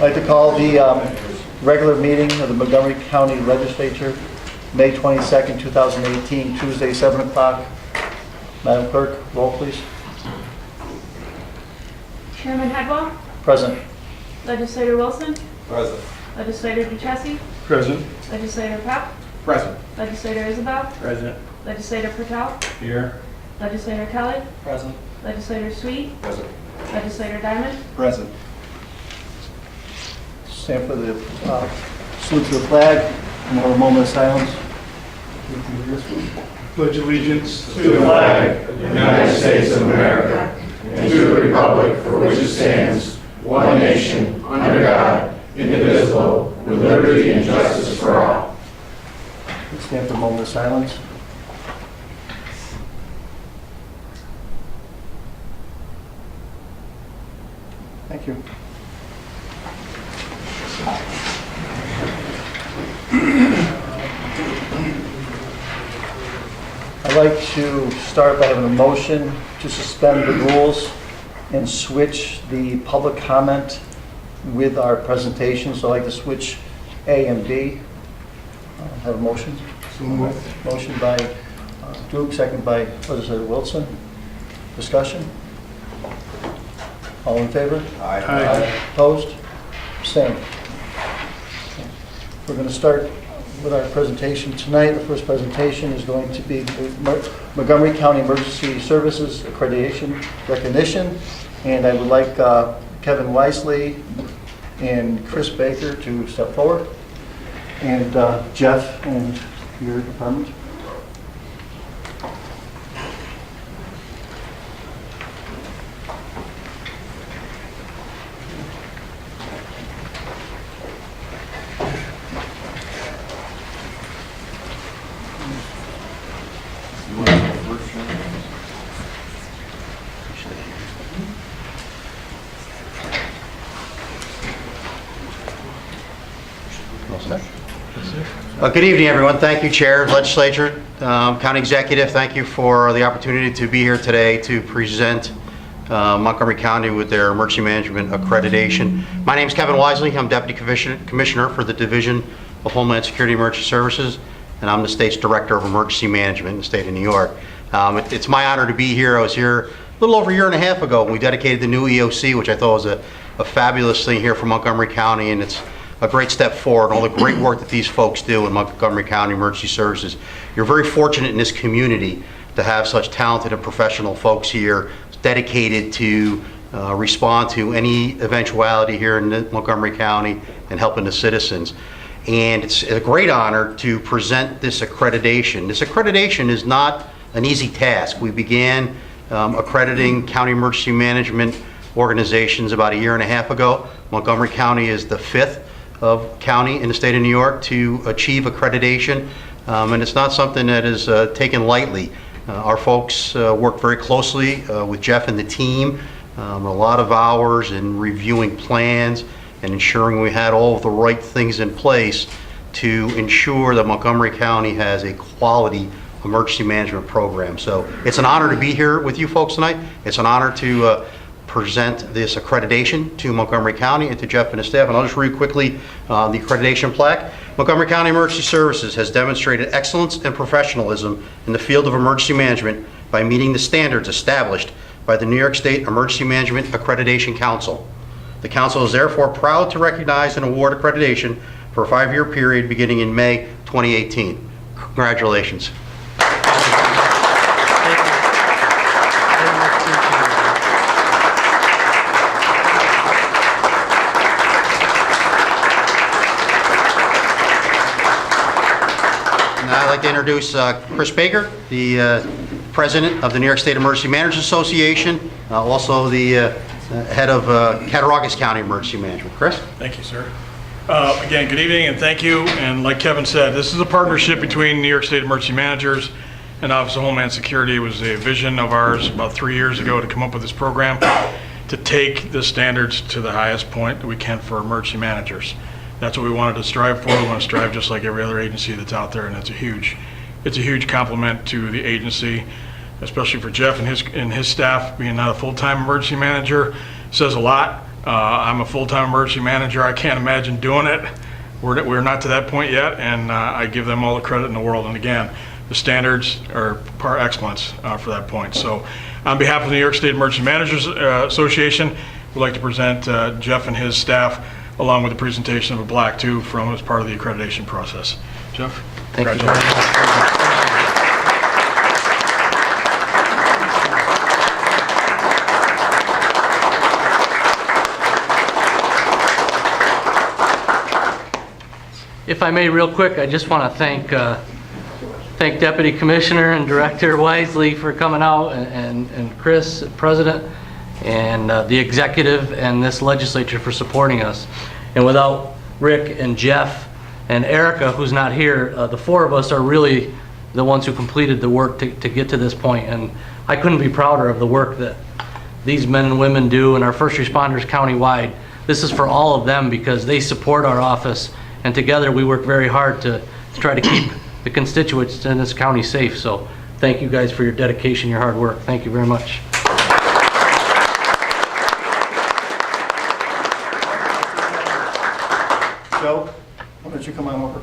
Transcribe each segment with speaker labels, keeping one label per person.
Speaker 1: I'd like to call the regular meeting of the Montgomery County Legislature, May 22nd, 2018, Tuesday, 7 o'clock. Madam Clerk, roll please.
Speaker 2: Chairman Hedwell,
Speaker 1: Present.
Speaker 2: Legislator Wilson,
Speaker 3: Present.
Speaker 2: Legislator Duchessis,
Speaker 3: Present.
Speaker 2: Legislator Pep,
Speaker 3: Present.
Speaker 2: Legislator Isabel,
Speaker 3: Present.
Speaker 2: Legislator Patel,
Speaker 3: Here.
Speaker 2: Legislator Kelly,
Speaker 3: Present.
Speaker 2: Legislator Sweet,
Speaker 3: Present.
Speaker 2: Legislator Diamond.
Speaker 3: Present.
Speaker 1: Stand for the salute to the flag and we'll have a moment of silence.
Speaker 4: Pledge allegiance
Speaker 5: to the flag of the United States of America and to the republic for which it stands, one nation, under God, indivisible, with liberty and justice for all.
Speaker 1: Stand for a moment of silence. Thank you. I'd like to start by having a motion to suspend the rules and switch the public comment with our presentation. So I'd like to switch A and B. Have a motion?
Speaker 4: So moved.
Speaker 1: Motion by Duke, second by Legislator Wilson. Discussion? All in favor?
Speaker 4: Aye.
Speaker 1: Opposed? Abstained? We're going to start with our presentation tonight. The first presentation is going to be the Montgomery County Emergency Services Accreditation Recognition. And I would like Kevin Wisely and Chris Baker to step forward. And Jeff and your department.
Speaker 6: Good evening, everyone. Thank you, Chair, Legislature, County Executive. Thank you for the opportunity to be here today to present Montgomery County with their emergency management accreditation. My name is Kevin Wisely. I'm Deputy Commissioner for the Division of Homeland Security Emergency Services, and I'm the state's Director of Emergency Management in the state of New York. It's my honor to be here. I was here a little over a year and a half ago when we dedicated the new EOC, which I thought was a fabulous thing here for Montgomery County, and it's a great step forward, and all the great work that these folks do in Montgomery County Emergency Services. You're very fortunate in this community to have such talented and professional folks here dedicated to respond to any eventuality here in Montgomery County and helping the citizens. And it's a great honor to present this accreditation. This accreditation is not an easy task. We began accrediting county emergency management organizations about a year and a half ago. Montgomery County is the 5th of county in the state of New York to achieve accreditation, and it's not something that is taken lightly. Our folks worked very closely with Jeff and the team, a lot of hours in reviewing plans and ensuring we had all of the right things in place to ensure that Montgomery County has a quality emergency management program. So it's an honor to be here with you folks tonight. It's an honor to present this accreditation to Montgomery County and to Jeff and his staff. And I'll just read quickly the accreditation plaque. Montgomery County Emergency Services has demonstrated excellence and professionalism in the field of emergency management by meeting the standards established by the New York State Emergency Management Accreditation Council. The Council is therefore proud to recognize and award accreditation for a 5-year period beginning in May 2018. Congratulations. I'd like to introduce Chris Baker, the President of the New York State Emergency Managers Association, also the head of Cattaraugus County Emergency Management. Chris?
Speaker 4: Thank you, sir. Again, good evening and thank you. And like Kevin said, this is a partnership between New York State Emergency Managers and Office of Homeland Security. It was a vision of ours about 3 years ago to come up with this program to take the standards to the highest point that we can for emergency managers. That's what we wanted to strive for. We want to strive just like every other agency that's out there, and it's a huge compliment to the agency, especially for Jeff and his staff. Being not a full-time emergency manager says a lot I'm a full-time emergency manager. I can't imagine doing it. We're not to that point yet, and I give them all the credit in the world. And again, the standards are par excellence for that point. So on behalf of the New York State Emergency Managers Association, we'd like to present Jeff and his staff along with the presentation of a Black 2 from as part of the accreditation process. Jeff?
Speaker 6: Thank you.
Speaker 4: Congratulations.
Speaker 3: If I may, real quick, I just want to thank Deputy Commissioner and Director Wisely for coming out, and Chris, President, and the executive and this legislature for supporting us. And without Rick and Jeff and Erica, who's not here, the four of us are really the ones who completed the work to get to this point. And I couldn't be prouder of the work that these men and women do and our first responders countywide. This is for all of them because they support our office, and together we work very hard to try to keep the constituents in this county safe. So thank you guys for your dedication, your hard work. Thank you very much.
Speaker 1: Joe, why don't you come on over?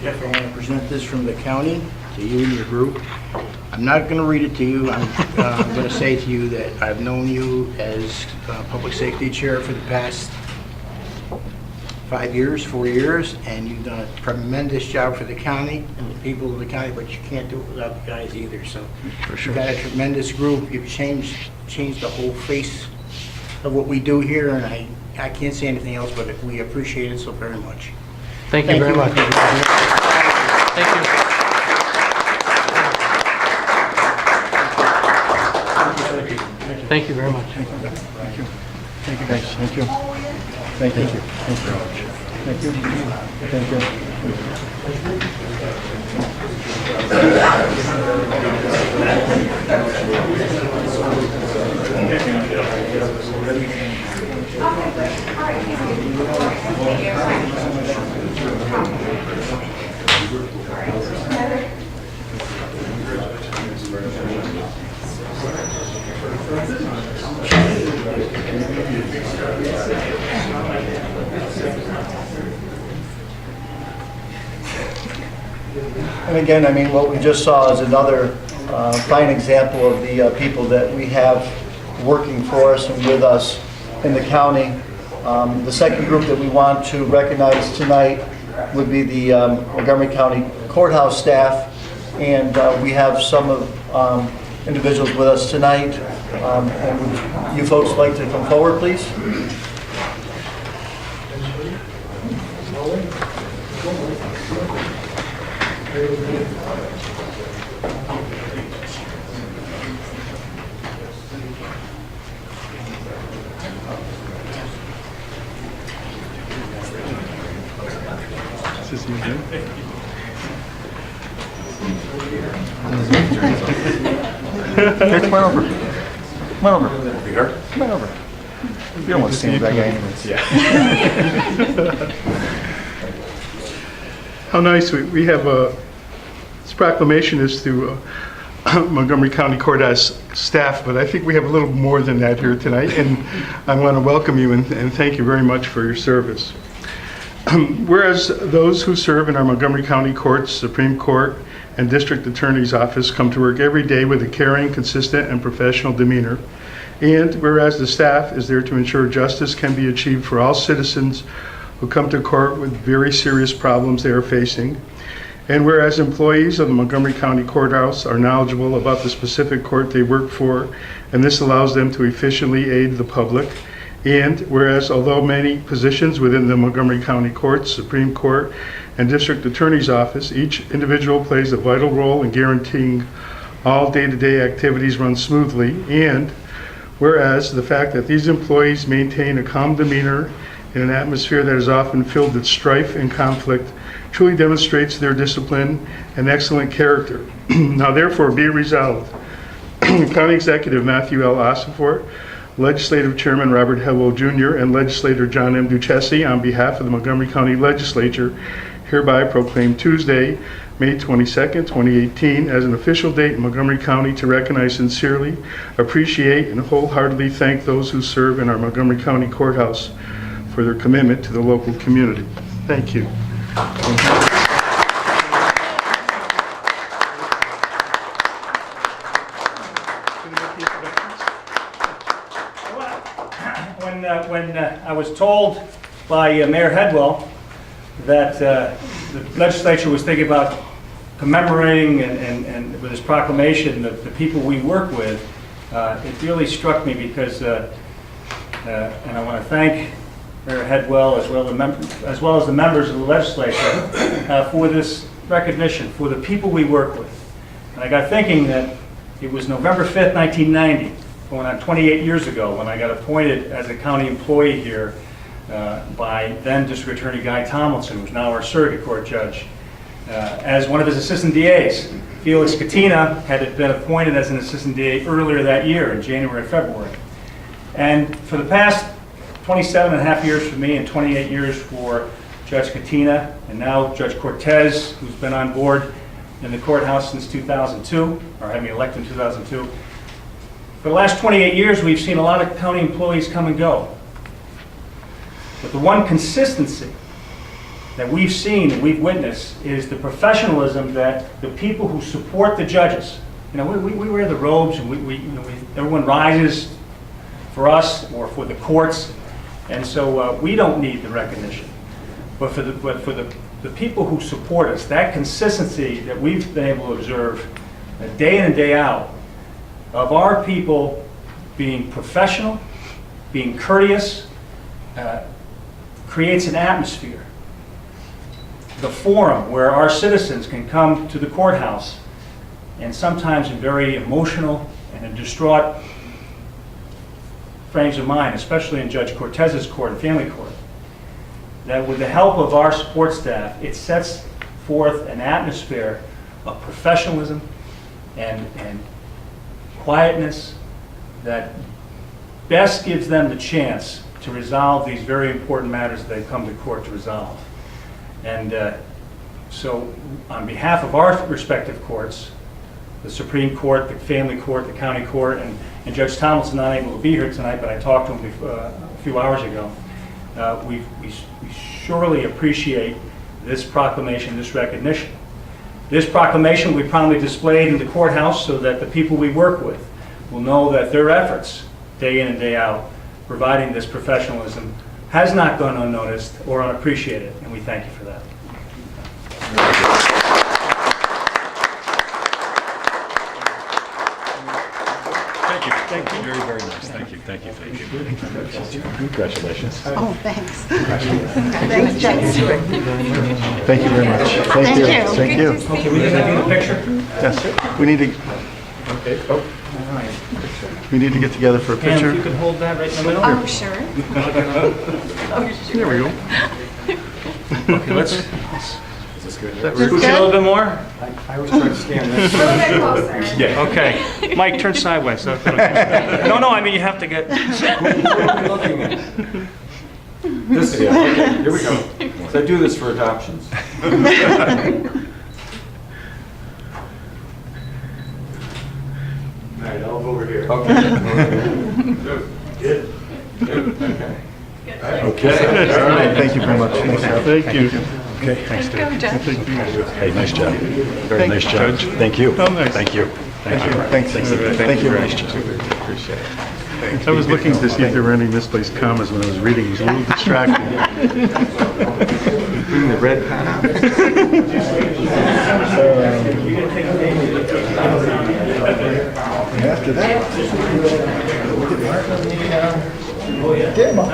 Speaker 7: Jeff, I want to present this from the county to you and your group. I'm not going to read it to you. I'm going to say to you that I've known you as public safety chair for the past 4 years, and you've done a tremendous job for the county and the people of the county, but you can't do it without the guys either. So you've got a tremendous group. You've changed the whole face of what we do here, and I can't say anything else, but we appreciate it so very much.
Speaker 3: Thank you very much. Thank you. Thank you very much.
Speaker 1: Thank you, guys. Thank you. Thank you. Thank you. Thank you. Thank And again, I mean, what we just saw is another fine example of the people that we have working for us and with us in the county. The second group that we want to recognize tonight would be the Montgomery County Courthouse staff. And we have some of individuals with us tonight. And would you folks like to come forward, please? Here, come on over. Come on over. Come on over. You don't want to stand with that guy anyways.
Speaker 8: How nice. We have this proclamation is to Montgomery County Courthouse staff, but I think we have a little more than that here tonight, and I want to welcome you and thank you very much for your service. Whereas those who serve in our Montgomery County Courts, Supreme Court, and District Attorney's Office come to work every day with a caring, consistent, and professional demeanor. And whereas the staff is there to ensure justice can be achieved for all citizens who come to court with very serious problems they are facing. And whereas employees of the Montgomery County Courthouse are knowledgeable about the specific court they work for, and this allows them to efficiently aid the public. And whereas although many positions within the Montgomery County Courts, Supreme Court, and District Attorney's Office, each individual plays a vital role in guaranteeing all day-to-day activities run smoothly. And whereas the fact that these employees maintain a calm demeanor in an atmosphere that is often filled with strife and conflict truly demonstrates their discipline and excellent character. Now therefore be resolved. County Executive Matthew L. Ossenfort, Legislative Chairman Robert Hewell Jr., and Legislator John M. Duchessis, on behalf of the Montgomery County Legislature, hereby proclaim Tuesday, May 22nd, 2018, as an official date in Montgomery County to recognize sincerely, appreciate, and wholeheartedly thank those who serve in our Montgomery County Courthouse for their commitment to the local community. Thank you.
Speaker 9: When I was told by Mayor Headwell that the legislature was thinking about commemorating and with this proclamation the people we work with, it really struck me because, and I want to thank Mayor Headwell as well as the members of the legislature for this recognition, for the people we work with. And I got thinking that it was November 5th, 1990, going on 28 years ago, when I got appointed as a county employee here by then District Attorney Guy Tomlinson, who's now our surrogate court judge, as one of his assistant DAs. Felix Katina had been appointed as an assistant DA earlier that year in January and February. And for the past 27 and a half years for me and 28 years for Judge Katina, and now Judge Cortez, who's been on board in the courthouse since 2002, or had me elected in 2002. For the last 28 years, we've seen a lot of county employees come and go. But the one consistency that we've seen and we've witnessed is the professionalism that the people who support the judges, you know, we wear the robes and everyone rises for us or for the courts, and so we don't need the recognition. But for the people who support us, that consistency that we've been able to observe day in and day out, of our people being professional, being courteous, creates an atmosphere. The forum where our citizens can come to the courthouse, and sometimes in very emotional and in distraught frames of mind, especially in Judge Cortez's court and family court, that with the help of our support staff, it sets forth an atmosphere of professionalism and quietness that best gives them the chance to resolve these very important matters that they come to court to resolve. And so on behalf of our respective courts, the Supreme Court, the Family Court, the County Court, and Judge Tomlinson not able to be here tonight, but I talked to him a few hours ago, we surely appreciate this proclamation, this recognition. This proclamation we proudly displayed in the courthouse so that the people we work with will know that their efforts, day in and day out, providing this professionalism, has not gone unnoticed or unappreciated, and we thank you for that.
Speaker 10: Thank you. Thank you. Very, very nice. Thank you. Thank you. Thank you. Congratulations.
Speaker 11: Oh, thanks. Thanks, James.
Speaker 1: Thank you very much. Thank you. Thank you.
Speaker 9: Okay, we can do the picture?
Speaker 1: Yes, we need to.
Speaker 10: Okay. Oh.
Speaker 1: We need to get together for a
Speaker 9: Pam,
Speaker 1: picture.
Speaker 9: if you could hold that right in the middle.
Speaker 11: Oh, sure.
Speaker 1: There we go.
Speaker 9: Okay, let's
Speaker 10: Is this good?
Speaker 9: scoot you a little bit more.
Speaker 10: I was trying to scan this.
Speaker 11: A little bit closer.
Speaker 10: Yeah.
Speaker 9: Okay. Mike, turn sideways. No, I mean, you have to get...
Speaker 10: Looking at this. Yeah. Okay. Here we go. So I do this for adoptions.
Speaker 1: All right, I'll go over here.
Speaker 10: Okay.
Speaker 1: Good.
Speaker 10: Good. Okay.
Speaker 1: Okay. All right, thank you very much.
Speaker 8: Thank you.
Speaker 10: Okay. Thanks,
Speaker 11: Go, Jeff.
Speaker 10: Hey, nice job. Very nice job. Thank you.
Speaker 8: Oh, nice.
Speaker 10: Thank you. Thank you.
Speaker 1: Thanks. Thank you.
Speaker 10: Nice job. Appreciate it.
Speaker 8: I was looking to see if there were any misplaced commas when I was reading. It was a little distracting.
Speaker 10: Bring the red pen out.
Speaker 1: After that, look at Martin. Get him up.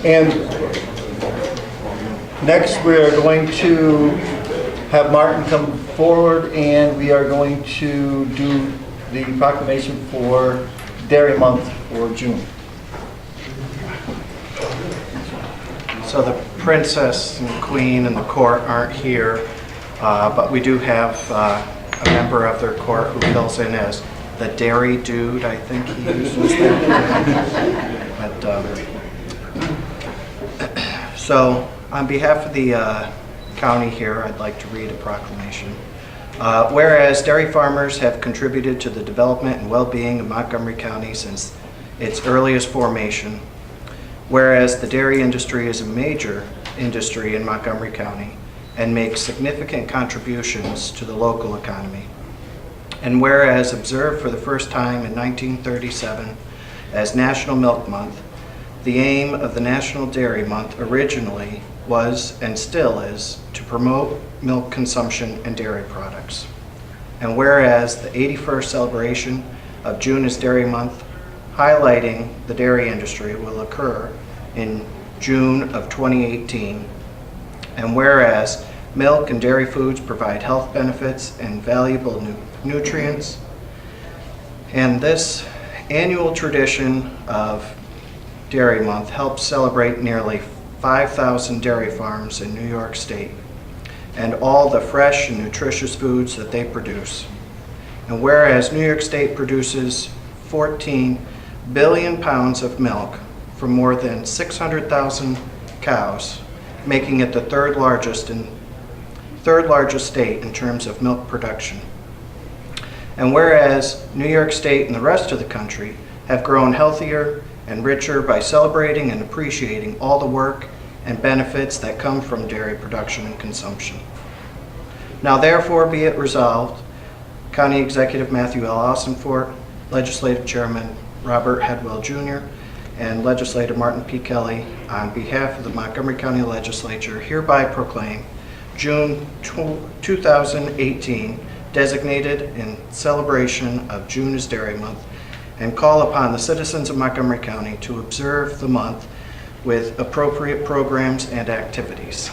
Speaker 1: And next, we are going to have Martin come forward, and we are going to do the proclamation for Dairy Month for June.
Speaker 12: So the princess and queen and the court aren't here, but we do have a member of their court who fills in as the dairy dude, I think he uses that. But, so, on behalf of the county here, I'd like to read a proclamation. Whereas dairy farmers have contributed to the development and well-being of Montgomery County since its earliest formation, whereas the dairy industry is a major industry in Montgomery County and makes significant contributions to the local economy, and whereas observed for the first time in 1937 as National Milk Month, the aim of the National Dairy Month originally was and still is to promote milk consumption and dairy products. And whereas the 81st celebration of June is Dairy Month, highlighting the dairy industry, will occur in June of 2018. And whereas milk and dairy foods provide health benefits and valuable nutrients, and this annual tradition of Dairy Month helps celebrate nearly 5,000 dairy farms in New York State and all the fresh and nutritious foods that they produce. And whereas New York State produces 14 billion pounds of milk from more than 600,000 cows, making it the third largest state in terms of milk production. And whereas New York State and the rest of the country have grown healthier and richer by celebrating and appreciating all the work and benefits that come from dairy production and consumption. Now therefore be it resolved, County Executive Matthew L. Ossenfort, Legislative Chairman Robert Hedwell Jr., and Legislator Martin P. Kelly, on behalf of the Montgomery County Legislature, hereby proclaim June 2018 designated in celebration of June is Dairy Month, and call upon the citizens of Montgomery County to observe the month with appropriate programs and activities.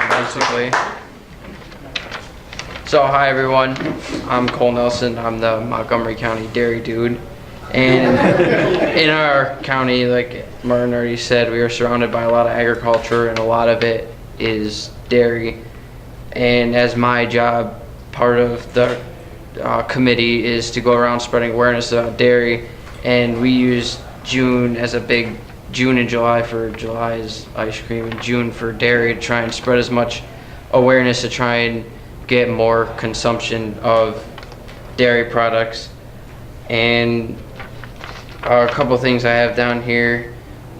Speaker 13: Basically. So hi everyone, I'm Cole Nelson. I'm the Montgomery County Dairy Dude, and in our county, like Martin already said, we are surrounded by a lot of agriculture, and a lot of it is dairy. And as my job, part of the committee is to go around spreading awareness about dairy, and we use June as a big June and July for July's ice cream and June for dairy to try and spread as much awareness to try and get more consumption of dairy products. And a couple things I have down here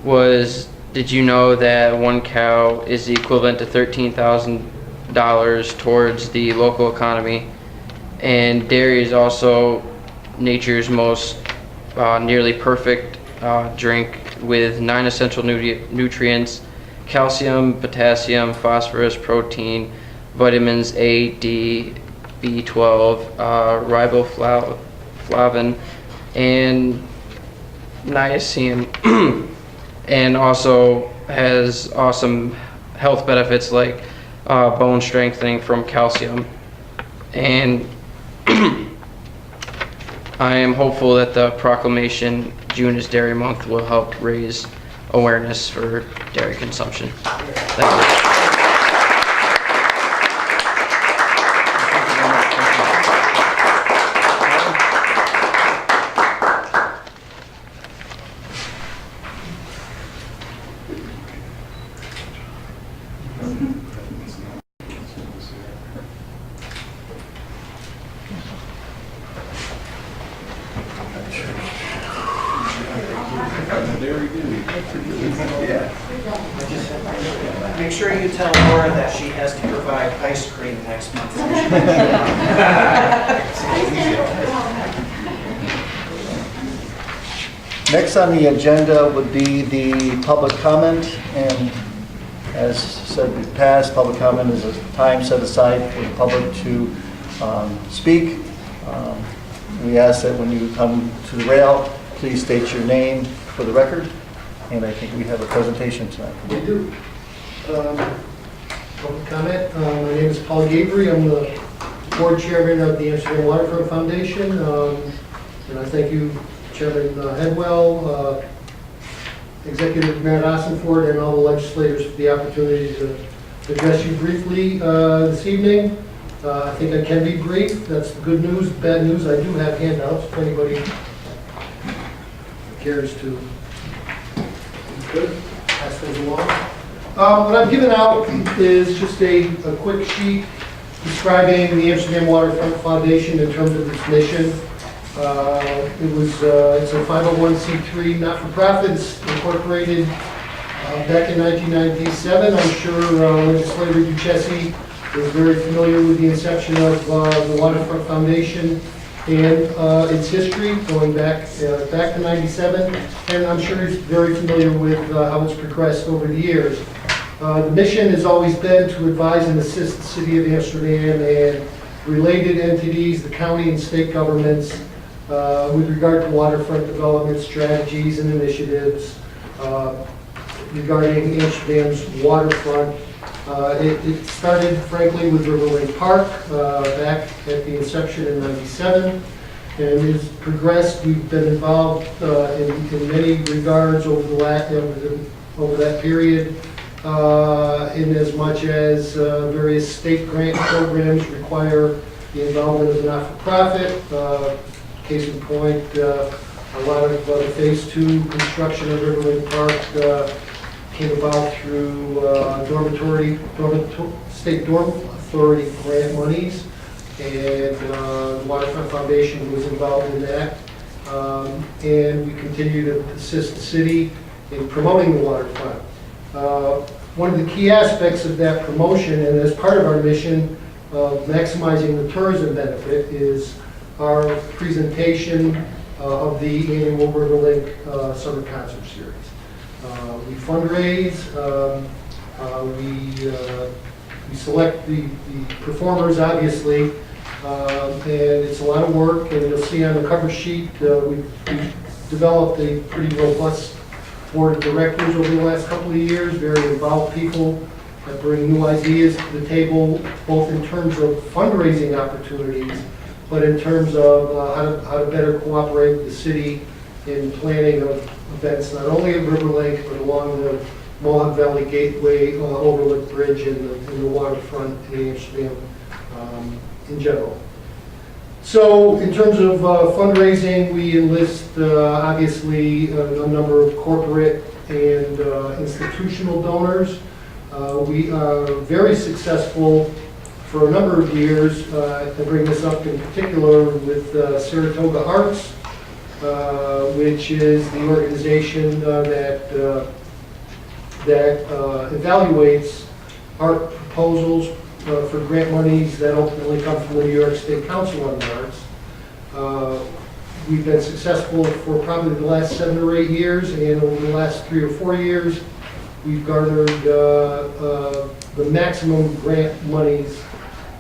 Speaker 13: was, did you know that one cow is the equivalent to $13,000 towards the local economy? And dairy is also nature's most nearly perfect drink, with 9 essential nutrients: calcium, potassium, phosphorus, protein, vitamins A, D, B12, riboflavin, and niacin, and also has awesome health benefits like bone strengthening from calcium. And I am hopeful that the proclamation June is Dairy Month will help raise awareness for dairy consumption. Thank you.
Speaker 12: Make sure you tell Laura that she has to provide ice cream next month.
Speaker 1: Next on the agenda would be the public comment, and as said in the past, public comment is a time set aside for the public to speak. We ask that when you come to the rail, please state your name for the record, and I think we have a presentation tonight.
Speaker 14: We do. Public comment. My name is Paul Gabriel. I'm the board chairman of the Amsterdam Waterfront Foundation. And I thank you, Chairman Headwell, Executive Matt Ossenford, and all the legislators for the opportunity to address you briefly this evening. I think I can be brief. That's the good news. Bad news, I do have handouts if anybody cares to. Good. Pass those along. What I've given out is just a quick sheet describing the Amsterdam Waterfront Foundation in terms of its mission. It's a 501c3 not-for-profit. It's incorporated back in 1997. I'm sure Legislator Duchessis is very familiar with the inception of the Waterfront Foundation and its history going back to 97. And I'm sure he's very familiar with how it's progressed over the years. The mission has always been to advise and assist the City of Amsterdam and related entities, the county and state governments, with regard to waterfront development strategies and initiatives regarding Amsterdam's waterfront. It started, frankly, with Riverlink Park back at the inception in '97, and has progressed. We've been involved in many regards over that period, in as much as various state grant programs require the involvement of the not-for-profit. Case in point, a lot of the Phase 2 construction of Riverlink Park came about through state dorm authority grant monies, and the Waterfront Foundation was involved in that. And we continue to assist the city in promoting the waterfront. One of the key aspects of that promotion, and as part of our mission of maximizing the tourism benefit, is our presentation of the annual Riverlink Summer Concert Series. We fundraise, we select the performers, obviously, and it's a lot of work, and you'll see on the cover sheet, we've developed a pretty robust board of directors over the last couple of years, very involved people that bring new ideas to the table, both in terms of fundraising opportunities, but in terms of how to better cooperate with the city in planning of events, not only at Riverlink, but along the Mohawk Valley Gateway, Overlook Bridge, and the waterfront in Amsterdam in general. So in terms of fundraising, we enlist obviously a number of corporate and institutional donors. We are very successful for a number of years. I bring this up in particular with Saratoga Arts, which is the organization that evaluates art proposals for grant monies that ultimately come from the New York State Council on the Arts. We've been successful for probably the last 7 or 8 years, and over the last 3 or 4 years, we've garnered the maximum grant monies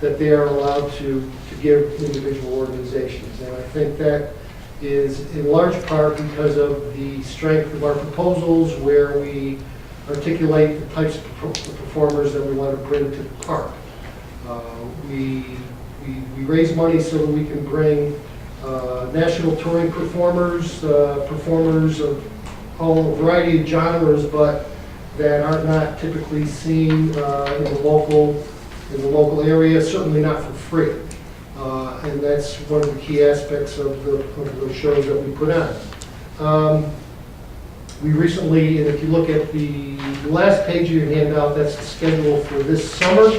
Speaker 14: that they are allowed to give individual organizations. And I think that is in large part because of the strength of our proposals, where we articulate the types of performers that we want to bring to the park. We raise money so that we can bring national touring performers, performers of all a variety of genres, but that are not typically seen in the local area, certainly not for free. And that's one of the key aspects of the shows that we put on. We recently, and if you look at the last page of your handout, that's the schedule for this summer.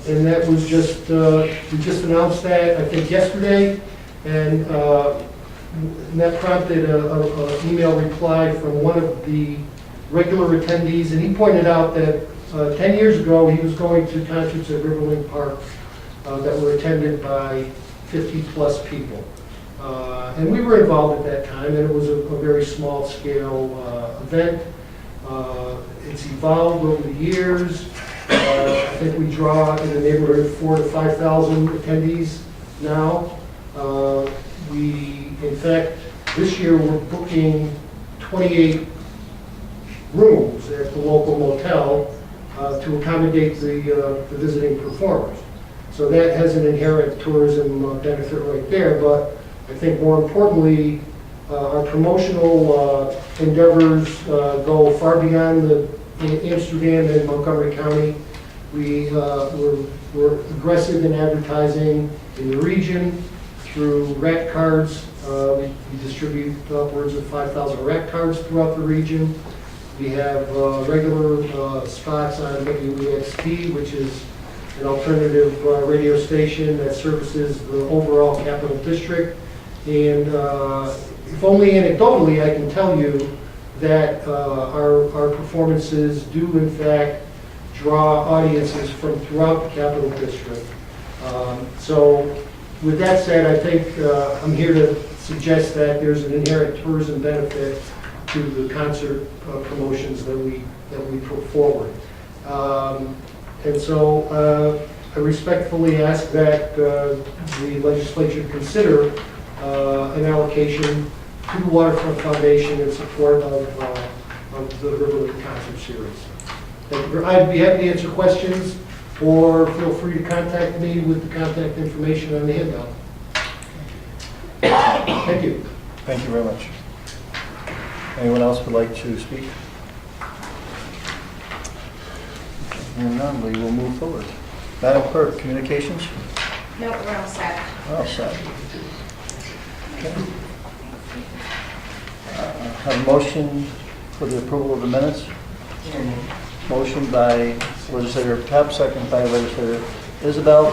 Speaker 14: And that was just, we just announced that, I think, yesterday. And that prompted an email reply from one of the regular attendees. And he pointed out that 10 years ago, he was going to concerts at Riverlink Park that were attended by 50-plus people. And we were involved at that time, and it was a very small-scale event. It's evolved over the years. I think we draw in the neighborhood of 4,000 to 5,000 attendees now. In fact, this year we're booking 28 rooms at the local motel to accommodate the visiting performers. So that has an inherent tourism benefit right there, but I think more importantly, our promotional endeavors go far beyond Amsterdam and Montgomery County. We're aggressive in advertising in the region through RAC cards. We distribute upwards of 5,000 RAC cards throughout the region. We have regular spots on WEXP, which is an alternative radio station that services the overall Capital District. And if only anecdotally, I can tell you that our performances do in fact draw audiences from throughout the Capital District. So with that said, I think I'm here to suggest that there's an inherent tourism benefit to the concert promotions that we put forward. And so I respectfully ask that the legislature consider an allocation to the Waterfront Foundation in support of the Riverwood Concert Series. I'd be happy to answer questions, or feel free to contact me with the contact information on the handout. Thank you.
Speaker 1: Thank you very much. Anyone else would like to speak? Hearing none, we will move forward. Madam Clerk, communications?
Speaker 11: No, we're all set.
Speaker 1: All set. Okay. Have a motion for the approval of the minutes? Motion by Legislator Pep, second by Legislator Isabel.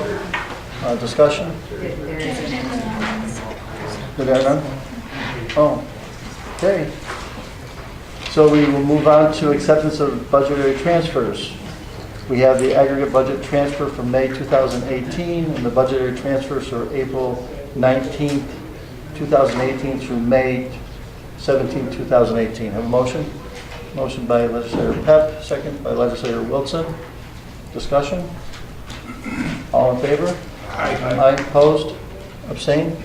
Speaker 1: Discussion?
Speaker 11: There is an
Speaker 1: Did I none? Oh, okay. So we will move on to acceptance of budgetary transfers. We have the aggregate budget transfer for May 2018 and the budgetary transfers for April 19th, 2018 through May 17th, 2018. Have a motion? Motion by Legislator Pep, second by Legislator Wilson. Discussion? All in favor? Aye. Opposed? Abstain?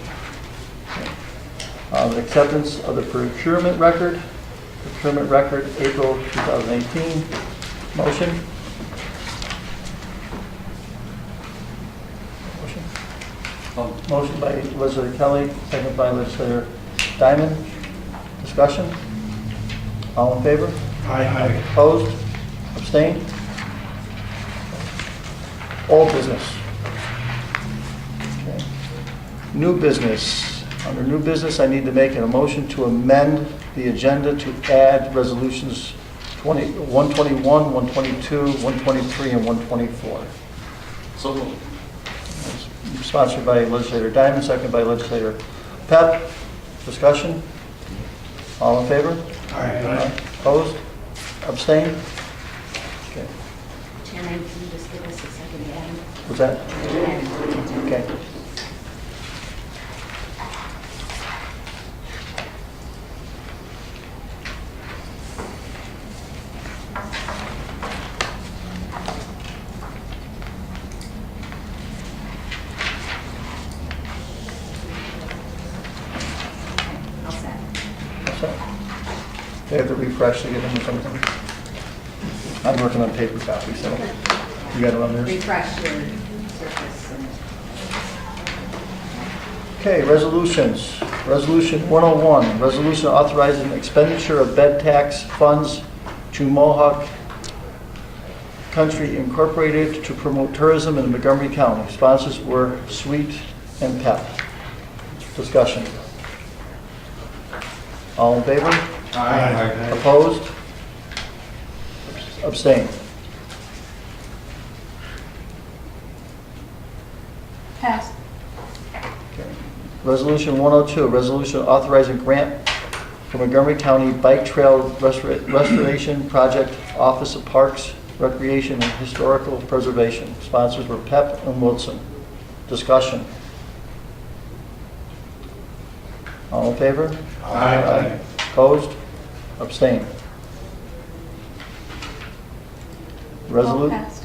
Speaker 1: Acceptance of the procurement record. Procurement record, April 2018. Motion? Motion by Legislator Kelly, second by Legislator Diamond. Discussion? All in favor?
Speaker 7: Aye.
Speaker 1: Opposed? Abstained? All business. Okay. New business. Under new business, I need to make a motion to amend the agenda to add resolutions 121, 122, 123, and 124.
Speaker 10: So moved.
Speaker 1: Sponsored by Legislator Diamond, second by Legislator Pep. Discussion? All in favor?
Speaker 7: Aye.
Speaker 1: Opposed? Abstained? Okay.
Speaker 11: Chairman, can you just give us a second to add?
Speaker 1: Was that? Okay.
Speaker 11: All set.
Speaker 1: They have to refresh to get into something. I'm working on paper copies, so you got it on there?
Speaker 11: Refresh your surface.
Speaker 1: Okay, resolutions. Resolution 101, resolution authorizing expenditure of bed tax funds to Mohawk Country Incorporated to promote tourism in Montgomery County. Sponsors were Sweet and Pep. Discussion. All in favor?
Speaker 10: Aye.
Speaker 1: Opposed? Abstained?
Speaker 2: Passed.
Speaker 1: Resolution 102, resolution authorizing grant for Montgomery County Bike Trail Restoration Project, Office of Parks, Recreation, and Historical Preservation. Sponsors were Pep and Wilson. Discussion. All in favor?
Speaker 10: Aye.
Speaker 1: Opposed? Abstained?
Speaker 2: All passed.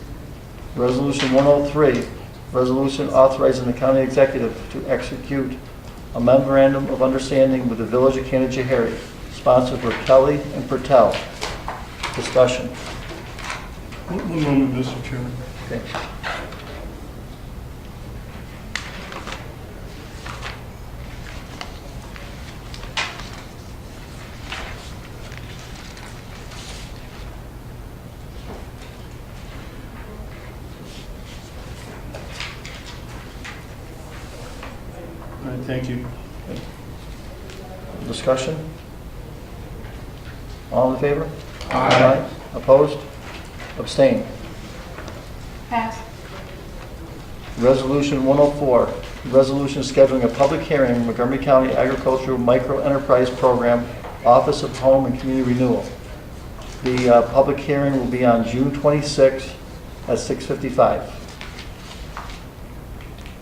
Speaker 1: Resolution 103, resolution authorizing the county executive to execute a memorandum of understanding with the Village of Canajoharie. Sponsors were Kelly and Pertel. Discussion.
Speaker 8: One moment, Mr. Chairman.
Speaker 1: Okay.
Speaker 8: Thank you.
Speaker 1: Discussion? All in favor?
Speaker 5: Aye.
Speaker 1: Opposed? Abstained.
Speaker 2: Passed.
Speaker 1: Resolution 104, resolution scheduling a public hearing in Montgomery County Agricultural Micro Enterprise Program, Office of Home and Community Renewal. The public hearing will be on June 26th at 6:55.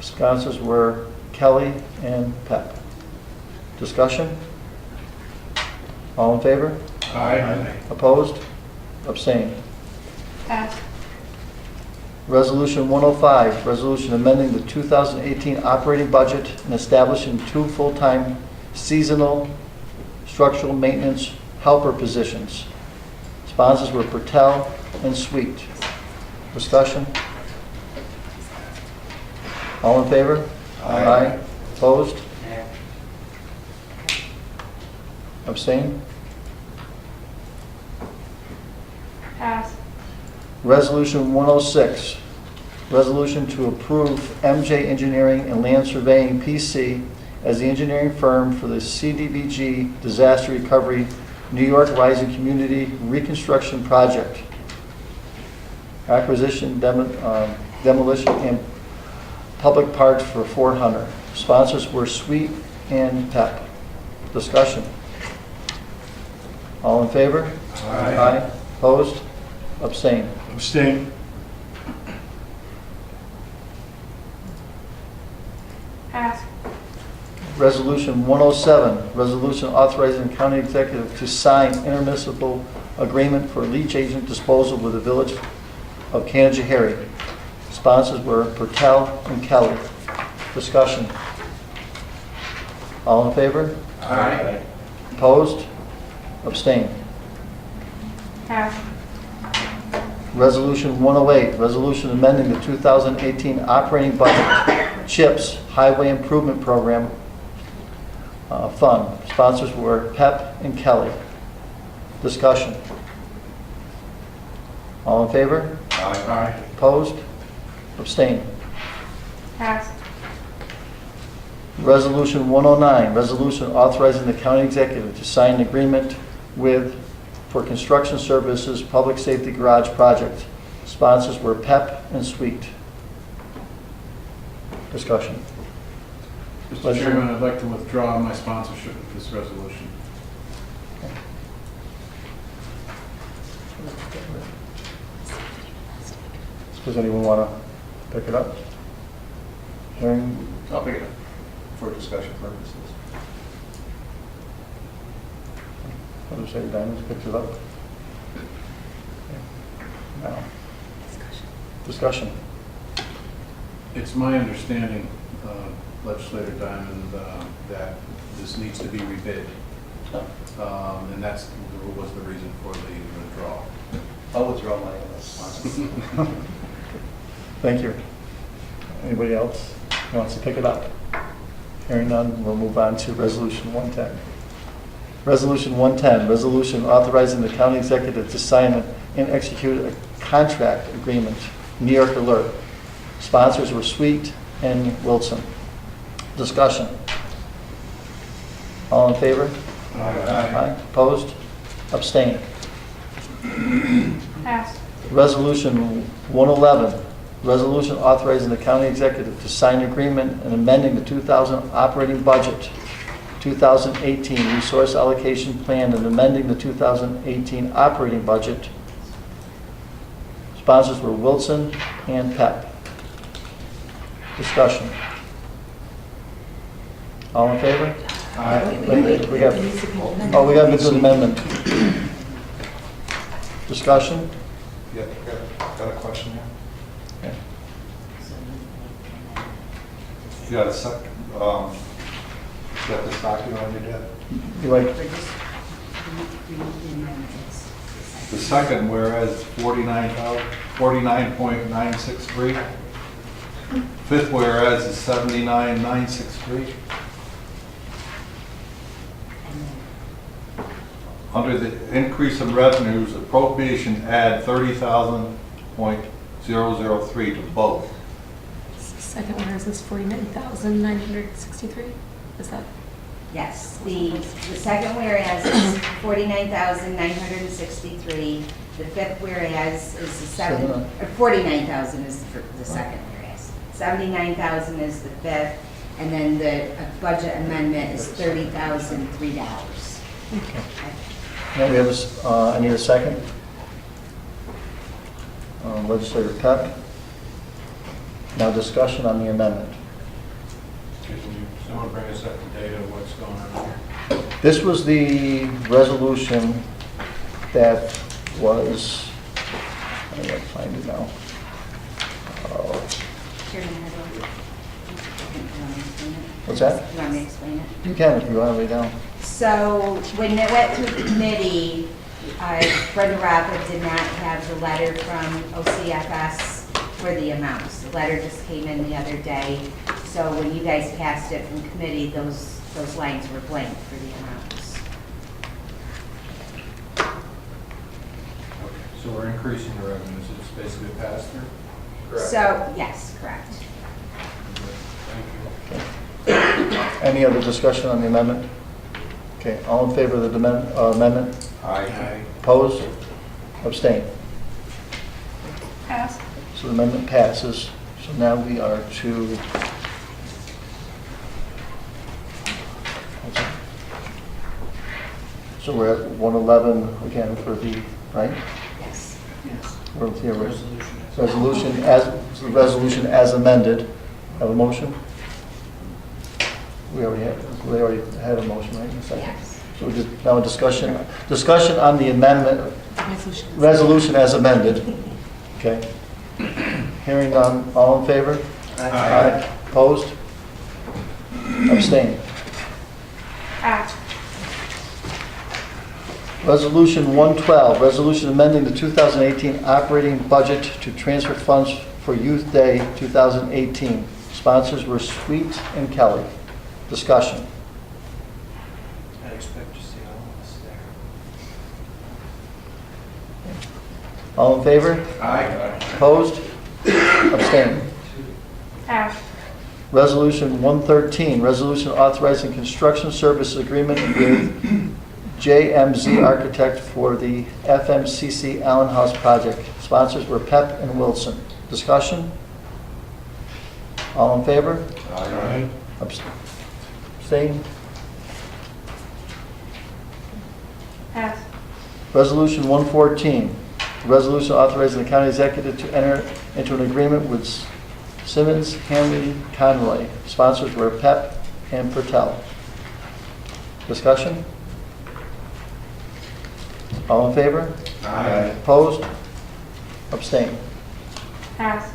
Speaker 1: Sponsors were Kelly and Pep. Discussion? All in favor?
Speaker 5: Aye.
Speaker 1: Opposed? Abstained.
Speaker 2: Passed.
Speaker 1: Resolution 105, resolution amending the 2018 operating budget and establishing 2 full-time seasonal structural maintenance helper positions. Sponsors were Patel and Sweet. Discussion? All in favor?
Speaker 5: Aye.
Speaker 1: Opposed? Abstained?
Speaker 2: Passed.
Speaker 1: Resolution 106, resolution to approve MJ Engineering and Land Surveying PC as the engineering firm for the CDBG Disaster Recovery New York Rising Community Reconstruction Project. Acquisition, demolition, and public parks for Fort Hunter. Sponsors were Sweet and Pep. Discussion. All in favor?
Speaker 5: Aye.
Speaker 1: Opposed? Abstained.
Speaker 8: Abstain.
Speaker 2: Passed.
Speaker 1: Resolution 107, resolution authorizing the county executive to sign intermunicipal agreement for leach agent disposal with the village of Canajoharie. Sponsors were Patel and Kelly. Discussion. All in favor?
Speaker 5: Aye.
Speaker 1: Opposed? Abstained.
Speaker 2: Passed.
Speaker 1: Resolution 108, resolution amending the 2018 operating budget, CHIPS Highway Improvement Program Fund. Sponsors were Pep and Kelly. Discussion. All in favor?
Speaker 5: Aye.
Speaker 1: Opposed? Abstained.
Speaker 2: Passed.
Speaker 1: Resolution 109, resolution authorizing the county executive to sign an agreement for construction services public safety garage project. Sponsors were Pep and Sweet. Discussion.
Speaker 10: Mr. Chairman, I'd like to withdraw my sponsorship of this resolution.
Speaker 1: Does anyone want to pick it up? Hearing,
Speaker 5: I'll pick it up for discussion purposes.
Speaker 1: what do you say, Diamond picks it up? Now. Discussion.
Speaker 10: It's my understanding, Legislator Diamond, that this needs to be rebid. And that was the reason for the withdrawal.
Speaker 1: I'll withdraw my sponsor. Thank you. Anybody else who wants to pick it up? Hearing none, we'll move on to Resolution 110. Resolution 110, resolution authorizing the county executive to sign and execute a contract agreement, New York Alert. Sponsors were Sweet and Wilson. Discussion. All in favor? Aye. Opposed? Abstained.
Speaker 2: Passed.
Speaker 1: Resolution 111, resolution authorizing the county executive to sign agreement and amending the 2000 operating budget, 2018 resource allocation plan, and amending the 2018 operating budget. Sponsors were Wilson and Pep. Discussion. All in favor? Wait, we got to do the amendment. Discussion?
Speaker 5: Yeah, got a question here.
Speaker 1: Okay.
Speaker 5: You got a sec, you got this document on your desk?
Speaker 1: You like,
Speaker 5: The second, whereas 49.963. Fifth whereas is 79,963. Under the increase in revenues, appropriation add 30,000.003 to both.
Speaker 15: Second whereas is 49,963.
Speaker 2: Is that?
Speaker 11: Yes, the second whereas is 49,963. The fifth whereas is the 49,000 is the second whereas. 79,000 is the fifth, and then the budget amendment is $30,003.
Speaker 1: Now we have, I need a second. Legislator Pep. Now discussion on the amendment.
Speaker 10: Can you, someone bring us up to date on what's going on here?
Speaker 1: This was the resolution that was, I gotta find it now.
Speaker 11: Chairman, I don't- you want me to explain it?
Speaker 1: What's that?
Speaker 11: You want me to explain it?
Speaker 1: You can if you want to lay down.
Speaker 11: So when it went through committee, Brenda Rafa did not have the letter from OCFS for the amounts. The letter just came in the other day. So when you guys passed it from committee, those lines were blank for the amounts.
Speaker 10: Okay, so we're increasing the revenues, it's basically a pass-through?
Speaker 11: So, yes, correct.
Speaker 10: Thank you.
Speaker 1: Any other discussion on the amendment? Okay, all in favor of the amendment?
Speaker 10: Aye.
Speaker 1: Opposed? Abstain.
Speaker 2: Pass.
Speaker 1: So the amendment passes. So now we are to, so we're at 111 again for the, right?
Speaker 11: Yes.
Speaker 1: We're here, resolution as amended. Have a motion? We already had a motion, right? In a second.
Speaker 11: Yes.
Speaker 1: So we're just now discussion on the amendment, resolution as amended. Okay. Hearing none, all in favor? Aye. Opposed? Abstain.
Speaker 2: Pass.
Speaker 1: Resolution 112, resolution amending the 2018 operating budget to transfer funds for Youth Day 2018. Sponsors were Sweet and Kelly. Discussion.
Speaker 12: I expect to see all of us there.
Speaker 1: All in favor?
Speaker 10: Aye.
Speaker 1: Opposed? Abstain.
Speaker 2: Pass.
Speaker 1: Resolution 113, resolution authorizing construction services agreement with JMZ Architect for the FMCC Allen House project. Sponsors were Pep and Wilson. Discussion? All in favor?
Speaker 10: Aye.
Speaker 1: Abstain?
Speaker 2: Pass.
Speaker 1: Resolution 114, resolution authorizing the county executive to enter into an agreement with Simmons, Hanley, Conroy. Sponsors were Pep and Pertel. Discussion? All in favor?
Speaker 10: Aye.
Speaker 1: Opposed? Abstain.
Speaker 2: Pass.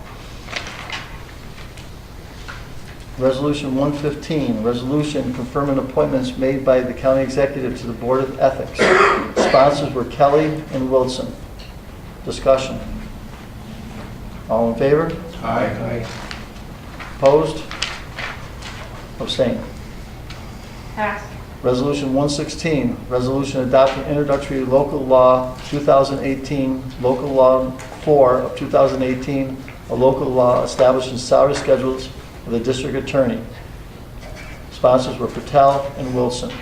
Speaker 1: Resolution 115, resolution confirming appointments made by the county executive to the Board of Ethics. Sponsors were Kelly and Wilson. Discussion. All in favor?
Speaker 10: Aye.
Speaker 1: Opposed? Abstain.
Speaker 2: Pass.
Speaker 1: Resolution 116, resolution adopting introductory local law 2018, local law 4 of 2018, a local law establishing salary schedules of the district attorney. Sponsors were Patel and Wilson.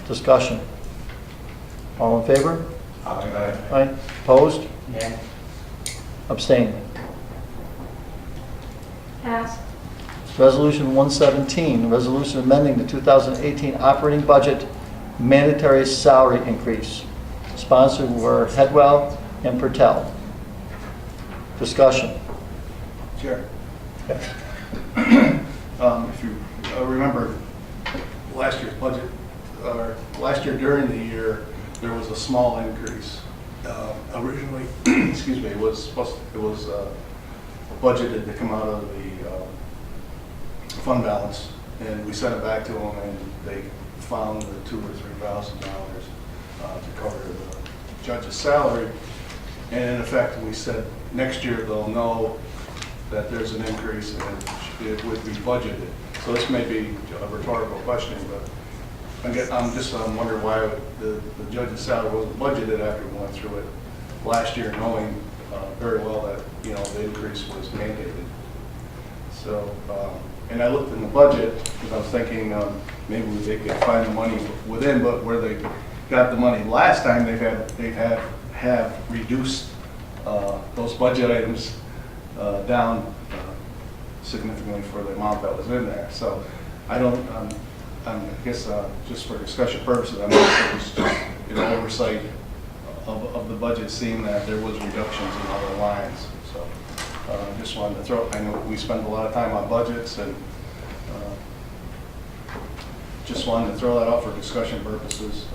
Speaker 1: Discussion. All in favor?
Speaker 10: Aye.
Speaker 1: Aye. Opposed?
Speaker 12: Yeah.
Speaker 1: Abstain.
Speaker 2: Pass.
Speaker 1: Resolution 117, resolution amending the 2018 operating budget mandatory salary increase. Sponsored were Headwell and Pertel. Discussion.
Speaker 15: Chair,
Speaker 1: Yes.
Speaker 15: if you remember last year's budget, or last year during the year, there was a small increase. Originally, excuse me, it was budgeted to come out of the fund balance, and we sent it back to them, and they found the $2,000 or $3,000 to cover the judge's salary. And in effect, we said next year they'll know that there's an increase and it would be budgeted. So this may be a rhetorical question, but I'm just wondering why the judge's salary wasn't budgeted after we went through it last year, knowing very well that, the increase was mandated. So And I looked in the budget, because I was thinking maybe they could find the money within, but where they got the money last time, have reduced those budget items down significantly for the amount that was in there. So I don't, I guess just for discussion purposes, I'm not it was just an oversight of the budget, seeing that there was reductions in other lines. So just wanted to throw, I know we spend a lot of time on budgets, and just wanted to throw that out for discussion purposes,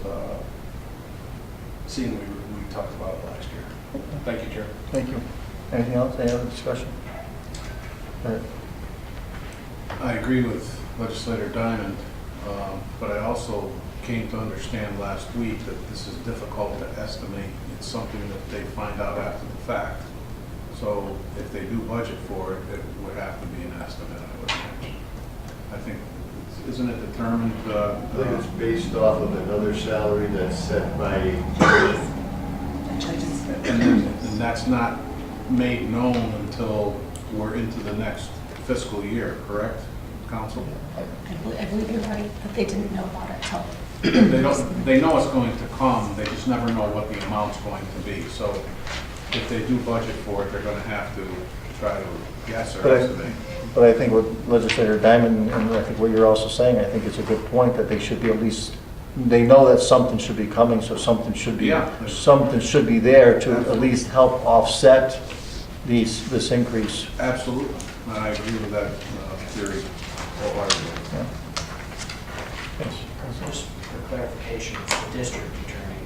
Speaker 15: seeing we talked about it last year. Thank you, Chair.
Speaker 1: Thank you. Anything else? Any other discussion? Go ahead.
Speaker 10: I agree with Legislator Diamond, but I also came to understand last week that this is difficult to estimate. It's something that they find out after the fact. So if they do budget for it, it would have to be an estimate, I would imagine. I think, isn't it determined?
Speaker 5: I think it's based off of another salary that's set by
Speaker 10: and that's not made known until we're into the next fiscal year, correct, Council?
Speaker 16: I believe you're right, but they didn't know about it till.
Speaker 10: They know it's going to come, they just never know what the amount's going to be. So if they do budget for it, they're going to have to try to guess or estimate.
Speaker 1: But I think what Legislator Diamond, and I think what you're also saying, I think it's a good point that they should be at least, they know that something should be coming, so something should be, something should be there to at least help offset this increase.
Speaker 10: Absolutely, and I agree with that theory wholeheartedly.
Speaker 1: Yeah. Yes.
Speaker 7: Just for clarification, it's the district attorney,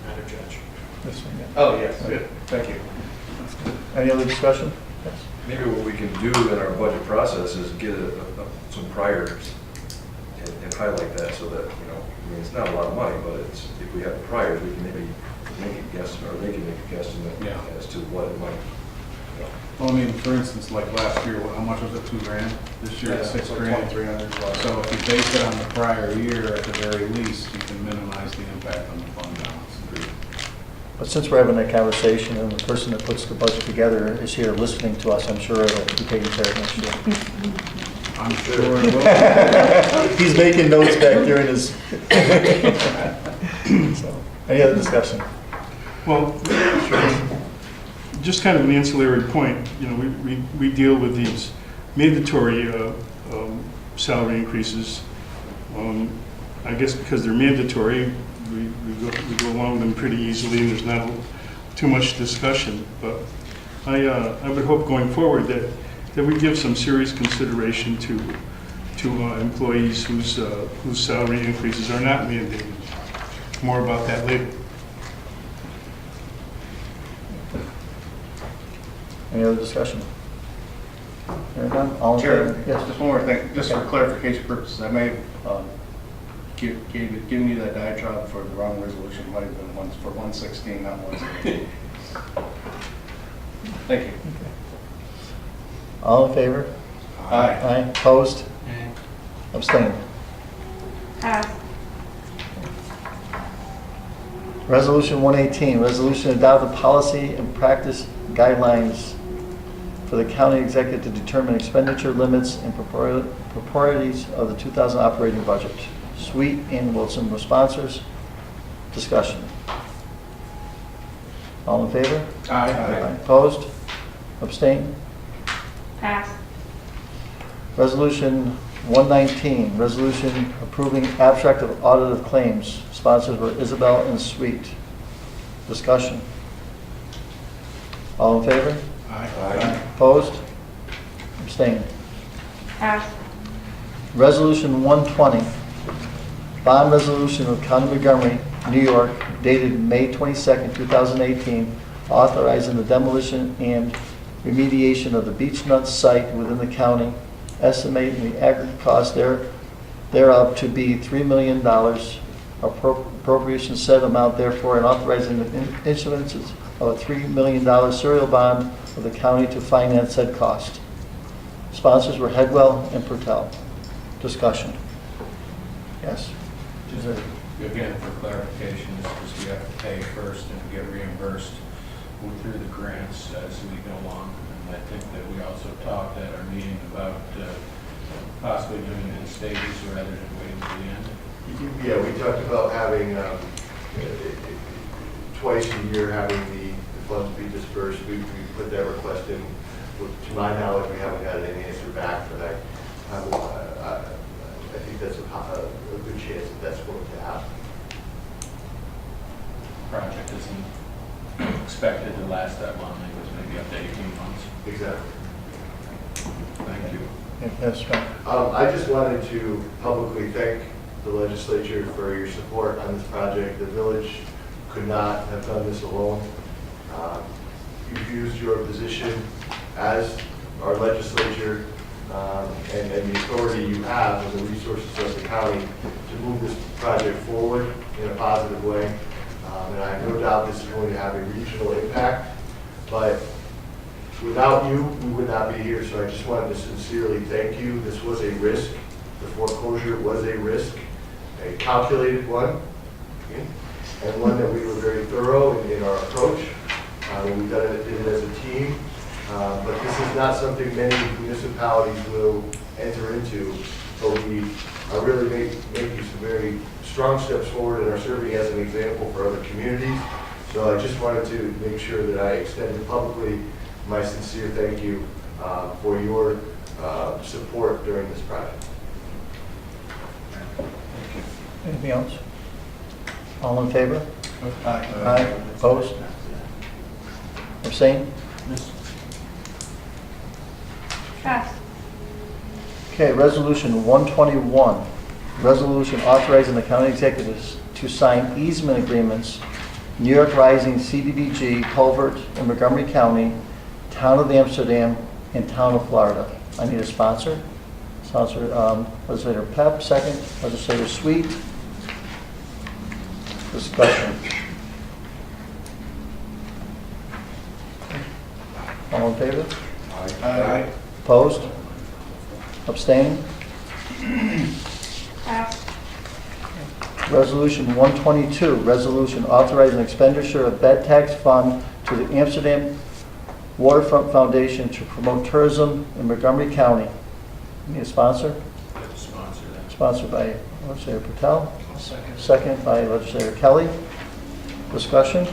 Speaker 7: not a judge.
Speaker 1: This one, yeah.
Speaker 5: Oh, yes, good, thank you.
Speaker 1: Any other discussion? Yes.
Speaker 17: Maybe what we can do in our budget process is get some priors and highlight that so that, you know, I mean, it's not a lot of money, but it's, if we have priors, we can maybe make a guess, or they can make a guesstimate as to what it might, you know.
Speaker 10: Well, I mean, for instance, like last year, how much was it, $2,000? This year, it's $6,000. So if you base it on the prior year, at the very least, you can minimize the impact on the fund balance.
Speaker 1: But since we're having that conversation, and the person that puts the budget together is here listening to us, I'm sure it'll be taken care of next year.
Speaker 10: I'm sure it will.
Speaker 1: He's making notes back during his. So, any other discussion?
Speaker 8: Well, just kind of an ancillary point, you know, we deal with these mandatory salary increases. I guess because they're mandatory, we go along with them pretty easily, and there's not too much discussion. But I would hope going forward that we give some serious consideration to employees whose salary increases are not mandated. More about that later.
Speaker 1: Any other discussion? Hearing none, all in
Speaker 15: Chair,
Speaker 1: favor? Yes.
Speaker 15: just one more thing, just for clarification purposes, I may have given you that diatribe for the wrong resolution. It might have been for 116, not 117. Thank you.
Speaker 1: All in favor?
Speaker 15: Aye.
Speaker 1: Aye. Opposed? Abstained.
Speaker 2: Pass.
Speaker 1: Resolution 118, resolution to adopt the policy and practice guidelines for the county executive to determine expenditure limits and proprieties of the 2000 operating budget. Sweet and Wilson were sponsors. Discussion. All in favor?
Speaker 15: Aye.
Speaker 1: Opposed? Abstained?
Speaker 2: Pass.
Speaker 1: Resolution 119, resolution approving abstract of audit of claims. Sponsors were Isabel and Sweet. Discussion. All in favor?
Speaker 10: Aye.
Speaker 1: Opposed? Abstained.
Speaker 2: Pass.
Speaker 1: Resolution 120, bond resolution of County of Montgomery, New York, dated May 22nd, 2018, authorizing the demolition and remediation of the Beech Nuts site within the county, estimating the aggregate cost thereof to be $3 million, appropriation said amount therefore, and authorizing the issuances of a $3 million serial bond of the county to finance said cost. Sponsors were Headwell and Pertel. Discussion. Yes.
Speaker 10: Again, for clarification, it's because we have to pay first and get reimbursed through the grants as we go along. And I think that we also talked at our meeting about possibly doing it in stages rather than waiting to the end?
Speaker 5: Yeah, we talked about having, twice a year, having the funds be dispersed. We put that request in. To my knowledge, we haven't gotten any answer back, but I think that's a good chance that that's going to happen.
Speaker 10: Project isn't expected to last that long, it was maybe up to 18 months.
Speaker 5: Exactly.
Speaker 10: Thank you.
Speaker 1: Yes, sir.
Speaker 5: I just wanted to publicly thank the legislature for your support on this project. The village could not have done this alone. You've used your position as our legislature and the authority you have and the resources of the county to move this project forward in a positive way. And I have no doubt this is going to have a regional impact, but without you, we would not be here. So I just wanted to sincerely thank you. This was a risk. The foreclosure was a risk, a calculated one, and one that we were very thorough in our approach. We've done it as a team, but this is not something many municipalities will enter into. So we are really making some very strong steps forward and are serving as an example for other communities. So I just wanted to make sure that I extended publicly my sincere thank you for your support during this project.
Speaker 1: Anything else? All in favor?
Speaker 7: Aye.
Speaker 1: Aye. Opposed? Abstain?
Speaker 2: Pass.
Speaker 1: Okay, Resolution 121, resolution authorizing the county executives to sign easement agreements, New York Rising CDBG culvert in Montgomery County, Town of Amsterdam, and Town of Florida. I need a sponsor. Sponsor, Legislator Pep, second. Legislator Sweet. Discussion. All in favor?
Speaker 7: Aye.
Speaker 1: Opposed? Abstain?
Speaker 2: Pass.
Speaker 1: Resolution 122, resolution authorizing expenditure of bed tax fund to the Amsterdam Waterfront Foundation to promote tourism in Montgomery County. Need a sponsor?
Speaker 10: Sponsor that.
Speaker 1: Sponsored by Legislator Patel. Second by Legislator Kelly. Discussion?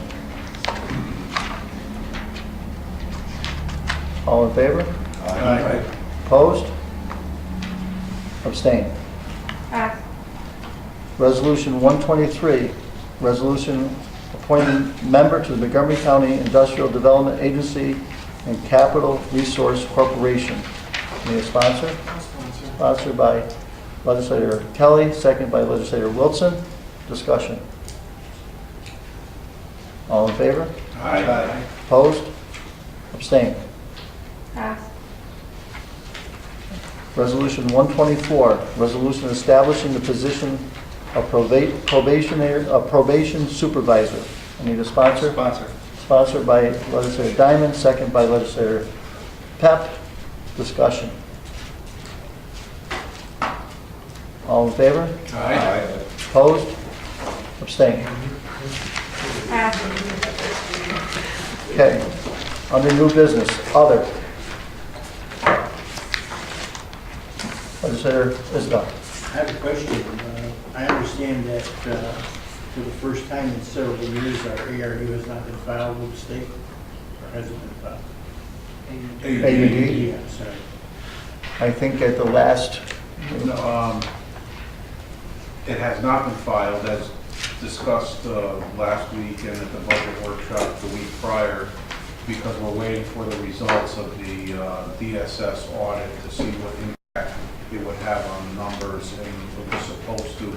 Speaker 1: All in favor?
Speaker 7: Aye.
Speaker 1: Opposed? Abstain?
Speaker 2: Pass.
Speaker 1: Resolution 123, resolution appointing member to the Montgomery County Industrial Development Agency and Capital Resource Corporation. Need a sponsor? Sponsored by Legislator Kelly, second by Legislator Wilson. Discussion. All in favor?
Speaker 7: Aye.
Speaker 1: Opposed? Abstain?
Speaker 2: Pass.
Speaker 1: Resolution 124, resolution establishing the position of probation supervisor. I need a sponsor?
Speaker 7: Sponsor.
Speaker 1: Sponsored by Legislator Diamond, second by Legislator Pep. Discussion. All in favor?
Speaker 7: Aye.
Speaker 1: Opposed? Abstain?
Speaker 2: Pass.
Speaker 1: Okay. Under new business, other. Legislator Isbell.
Speaker 7: I have a question. I understand that for the first time in several years, our ARU has not been filed with the state, or has it been filed?
Speaker 1: AUD?
Speaker 7: Yeah, sorry.
Speaker 1: I think at the last,
Speaker 10: No, it has not been filed as discussed last week and at the budget workshop the week prior, because we're waiting for the results of the DSS audit to see what impact it would have on the numbers, and it was supposed to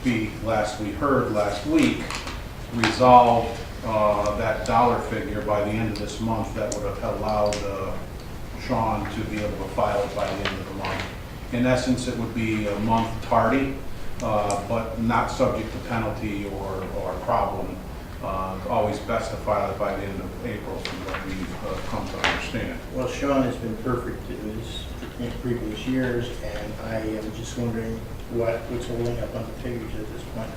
Speaker 10: be, we heard last week, resolve that dollar figure by the end of this month. That would have allowed Sean to be able to file it by the end of the month. In essence, it would be a month tardy, but not subject to penalty or problem. Always best to file it by the end of April, from what we've come to understand.
Speaker 7: Well, Sean has been perfect in previous years, and I am just wondering what's holding up on the figures at this point.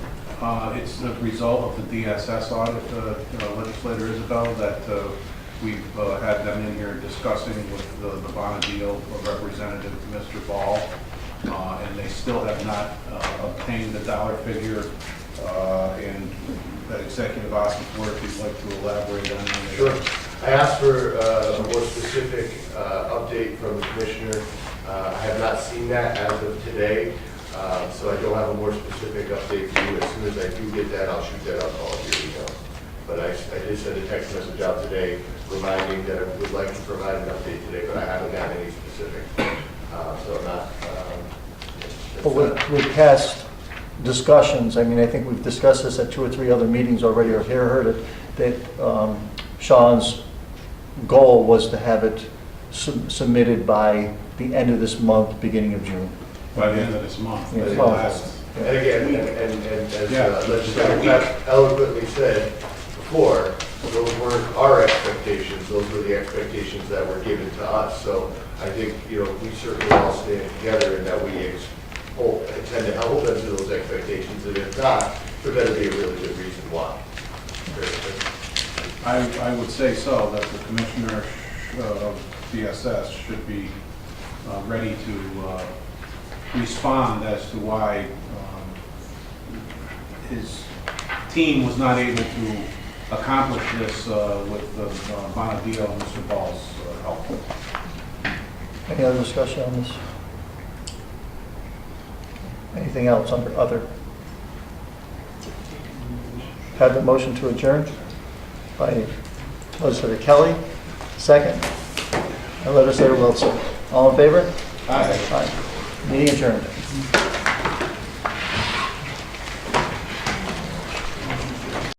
Speaker 10: It's the result of the DSS audit, Legislator Isabel, that We've had them in here discussing with the Bonadil representative, Mr. Ball, and they still have not obtained the dollar figure. And that Executive Officer, if you'd like to elaborate on that.
Speaker 5: Sure. I asked for a more specific update from the commissioner. I have not seen that as of today, so I don't have a more specific update for you. As soon as I do get that, I'll shoot that out to all of your emails. But I did send a text message out today reminding that I would like to provide an update today, but I haven't gotten any specific. So I'm not.
Speaker 1: But with past discussions, I mean, I think we've discussed this at 2 or 3 other meetings already, or here heard it, that Sean's goal was to have it submitted by the end of this month, beginning of June.
Speaker 10: By the end of this month.
Speaker 1: Yeah.
Speaker 10: the last-
Speaker 5: And again, and as
Speaker 10: Yeah.
Speaker 5: Legislator Beck eloquently said before, those weren't our expectations, those were the expectations that were given to us. So I think, we certainly all stand together in that we intend to hold them to those expectations, and if not, there better be a really good reason why.
Speaker 10: I would say so, that the Commissioner of DSS should be ready to respond as to why his team was not able to accomplish this with the Bonadil and Mr. Ball's help.
Speaker 1: Any other discussion on this? Anything else under other? Have the motion to adjourn by Legislator Kelly, second. And Legislator Wilson. All in favor?
Speaker 10: Aye.
Speaker 1: Aye. Meeting adjourned.